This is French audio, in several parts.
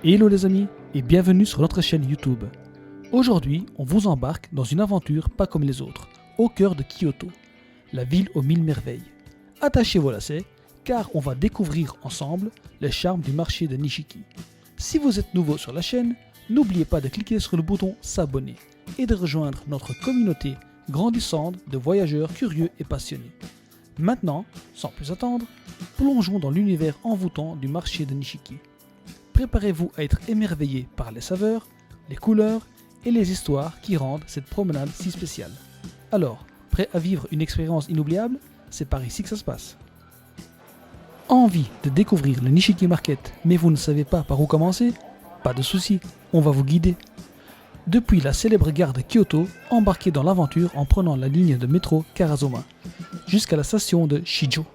Hello les amis et bienvenue sur notre chaîne YouTube. Aujourd'hui, on vous embarque dans une aventure pas comme les autres, au cœur de Kyoto, la ville aux mille merveilles. Attachez vos lacets, car on va découvrir ensemble le charme du marché de Nishiki. Si vous êtes nouveau sur la chaîne, n'oubliez pas de cliquer sur le bouton s'abonner et de rejoindre notre communauté grandissante de voyageurs curieux et passionnés. Maintenant, sans plus attendre, plongeons dans l'univers envoûtant du marché de Nishiki. Préparez-vous à être émerveillé par les saveurs, les couleurs et les histoires qui rendent cette promenade si spéciale. Alors, prêt à vivre une expérience inoubliable? C'est par ici que ça se passe. Envie de découvrir le Nishiki Market, mais vous ne savez pas par où commencer? Pas de souci, on va vous guider. Depuis la célèbre gare de Kyoto, embarquez dans l'aventure en prenant la ligne de métro Karasuma, jusqu'à la station de Shijo.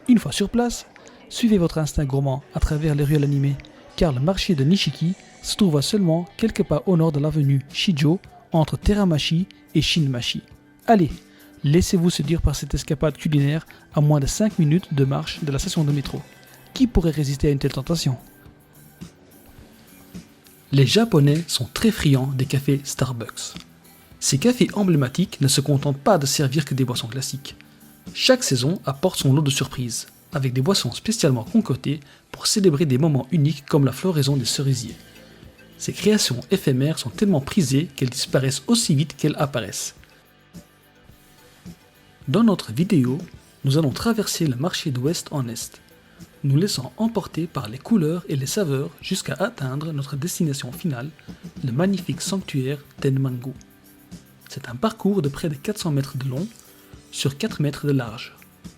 Une fois sur place, suivez votre instinct gourmand à travers les ruelles animées, car le marché de Nishiki se trouve à seulement quelques pas au nord de l'avenue Shijo, entre Teramachi et Shinmachi. Allez, laissez-vous séduire par cette escapade culinaire à moins de 5 minutes de marche de la station de métro. Qui pourrait résister à une telle tentation? Les Japonais sont très friands des cafés Starbucks. Ces cafés emblématiques ne se contentent pas de servir que des boissons classiques. Chaque saison apporte son lot de surprises, avec des boissons spécialement concoctées pour célébrer des moments uniques comme la floraison des cerisiers. Ces créations éphémères sont tellement prisées qu'elles disparaissent aussi vite qu'elles apparaissent. Dans notre vidéo, nous allons traverser le marché d'ouest en est, nous laissant emporter par les couleurs et les saveurs jusqu'à atteindre notre destination finale, le magnifique sanctuaire Tenmangu. C'est un parcours de près de 400 mètres de long sur 4 mètres de large,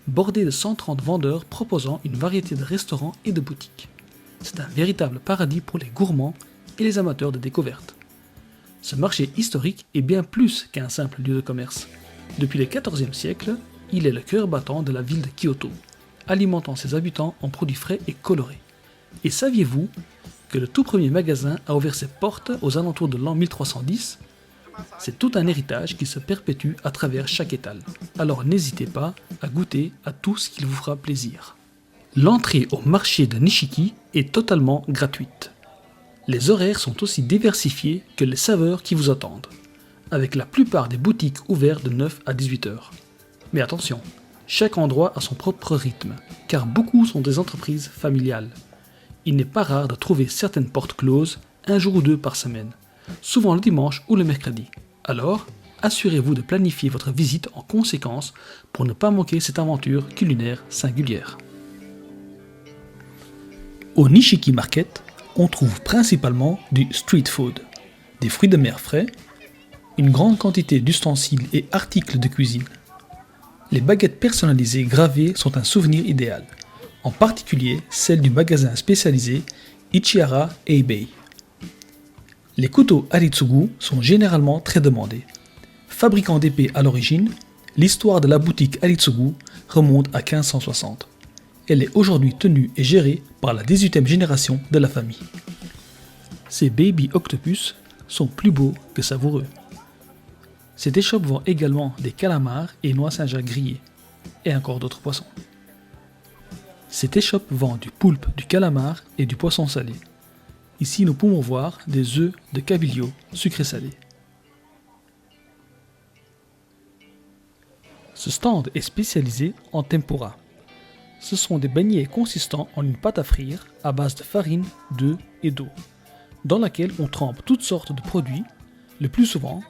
bordé de 130 vendeurs proposant une variété de restaurants et de boutiques. C'est un véritable paradis pour les gourmands et les amateurs de découverte. Ce marché historique est bien plus qu'un simple lieu de commerce. Depuis le XIVe siècle, il est le cœur battant de la ville de Kyoto, alimentant ses habitants en produits frais et colorés. Et saviez-vous que le tout premier magasin a ouvert ses portes aux alentours de l'an 1310 ? C'est tout un héritage qui se perpétue à travers chaque étal. Alors n'hésitez pas à goûter à tout ce qui vous fera plaisir. L'entrée au marché de Nishiki est totalement gratuite. Les horaires sont aussi diversifiés que les saveurs qui vous attendent, avec la plupart des boutiques ouvertes de 9 à 18 heures. Mais attention, chaque endroit a son propre rythme, car beaucoup sont des entreprises familiales. Il n'est pas rare de trouver certaines portes closes un jour ou deux par semaine, souvent le dimanche ou le mercredi. Alors, assurez-vous de planifier votre visite en conséquence pour ne pas manquer cette aventure culinaire singulière. Au Nishiki Market, on trouve principalement du street food, des fruits de mer frais, une grande quantité d'ustensiles et articles de cuisine. Les baguettes personnalisées gravées sont un souvenir idéal, en particulier celles du magasin spécialisé Ichihara Eibei. Les couteaux Aritsugu sont généralement très demandés. Fabricant d'épées à l'origine, l'histoire de la boutique Aritsugu remonte à 1560. Elle est aujourd'hui tenue et gérée par la 18e génération de la famille. Ces baby octopus sont plus beaux que savoureux. Cette échoppe vend également des calamars et noix Saint-Jacques grillés, et encore d'autres poissons. Cette échoppe vend du poulpe, du calamar et du poisson salé. Ici, nous pouvons voir des œufs de cabillaud sucré-salé. Ce stand est spécialisé en tempura. Ce sont des beignets consistants en une pâte à frire à base de farine, d'œufs et d'eau, dans laquelle on trempe toutes sortes de produits, le plus souvent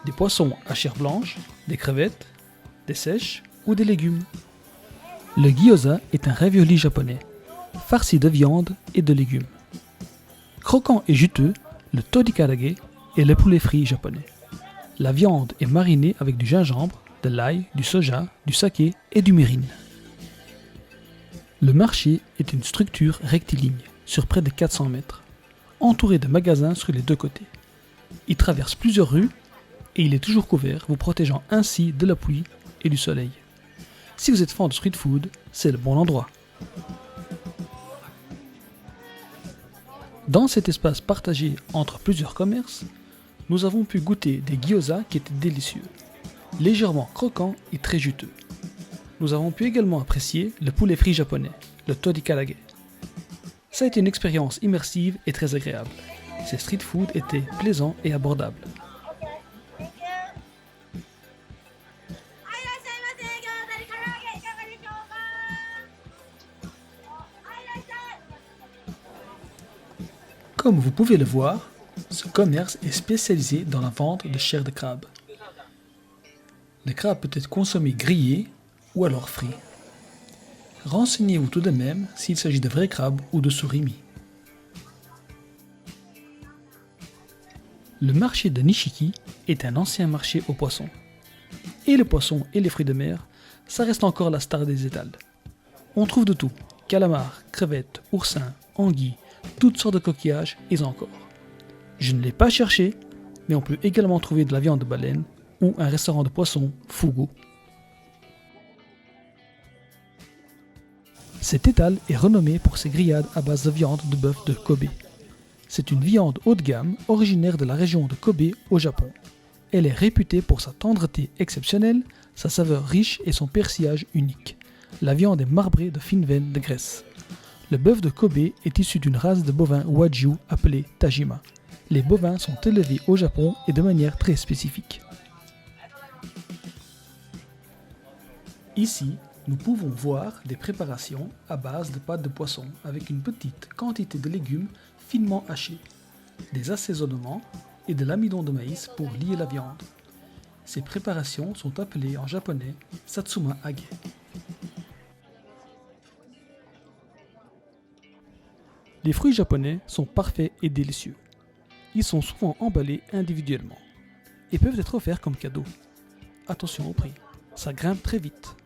des poissons à chair blanche, des crevettes, des sèches ou des légumes. Le gyoza est un ravioli japonais, farci de viande et de légumes. Croquant et juteux, le todikarage est le poulet frit japonais. La viande est marinée avec du gingembre, de l'ail, du soja, du saké et du mirin. Le marché est une structure rectiligne sur près de 400 mètres, entouré de magasins sur les deux côtés. Il traverse plusieurs rues et il est toujours couvert, vous protégeant ainsi de la pluie et du soleil. Si vous êtes fan de street food, c'est le bon endroit. Dans cet espace partagé entre plusieurs commerces, nous avons pu goûter des gyoza qui étaient délicieux, légèrement croquants et très juteux. Nous avons pu également apprécier le poulet frit japonais, le todikarage. Ça a été une expérience immersive et très agréable. Ces street food étaient plaisants et abordables. Comme vous pouvez le voir, ce commerce est spécialisé dans la vente de chair de crabe. Le crabe peut être consommé grillé ou alors frit. Renseignez-vous tout de même s'il s'agit de vrais crabes ou de surimi. Le marché de Nishiki est un ancien marché aux poissons. Et les poissons et les fruits de mer, ça reste encore la star des étals. On trouve de tout, calamars, crevettes, oursins, anguilles, toutes sortes de coquillages et encore. Je ne l'ai pas cherché, mais on peut également trouver de la viande de baleine ou un restaurant de poissons, Fugu. Cet étal est renommé pour ses grillades à base de viande de bœuf de Kobe. C'est une viande haut de gamme originaire de la région de Kobe au Japon. Elle est réputée pour sa tendreté exceptionnelle, sa saveur riche et son persillage unique. La viande est marbrée de fines veines de graisse. Le bœuf de Kobe est issu d'une race de bovins Wagyu appelée Tajima. Les bovins sont élevés au Japon et de manière très spécifique. Ici, nous pouvons voir des préparations à base de pâte de poisson avec une petite quantité de légumes finement hachés, des assaisonnements et de l'amidon de maïs pour lier la viande. Ces préparations sont appelées en japonais Satsuma Age. Les fruits japonais sont parfaits et délicieux. Ils sont souvent emballés individuellement et peuvent être offerts comme cadeau. Attention au prix, ça grimpe très vite.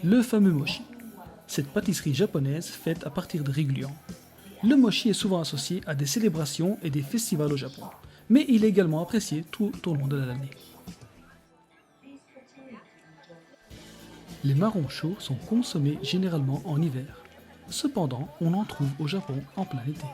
Le fameux mochi. Cette pâtisserie japonaise faite à partir de riz gluant. Le mochi est souvent associé à des célébrations et des festivals au Japon, mais il est également apprécié tout au long de l'année. Les marrons chauds sont consommés généralement en hiver. Cependant, on en trouve au Japon en plein été.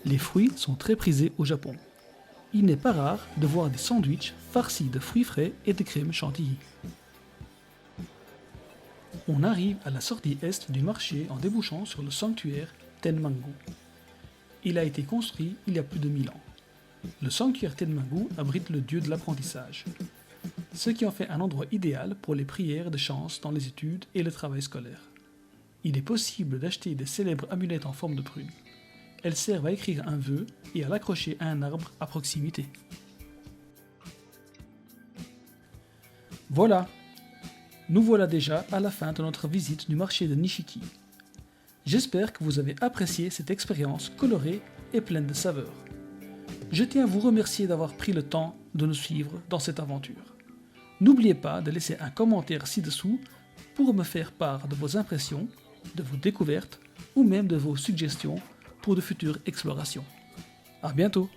Les fruits sont très prisés au Japon. Il n'est pas rare de voir des sandwichs farcis de fruits frais et de crème chantilly. On arrive à la sortie est du marché en débouchant sur le sanctuaire Tenmangu. Il a été construit il y a plus de 1000 ans. Le sanctuaire Tenmangu abrite le dieu de l'apprentissage, ce qui en fait un endroit idéal pour les prières de chance dans les études et le travail scolaire. Il est possible d'acheter des célèbres amulettes en forme de prune. Elles servent à écrire un vœu et à l'accrocher à un arbre à proximité. Voilà, nous voilà déjà à la fin de notre visite du marché de Nishiki. J'espère que vous avez apprécié cette expérience colorée et pleine de saveurs. Je tiens à vous remercier d'avoir pris le temps de nous suivre dans cette aventure. N'oubliez pas de laisser un commentaire ci-dessous pour me faire part de vos impressions, de vos découvertes ou même de vos suggestions pour de futures explorations. À bientôt!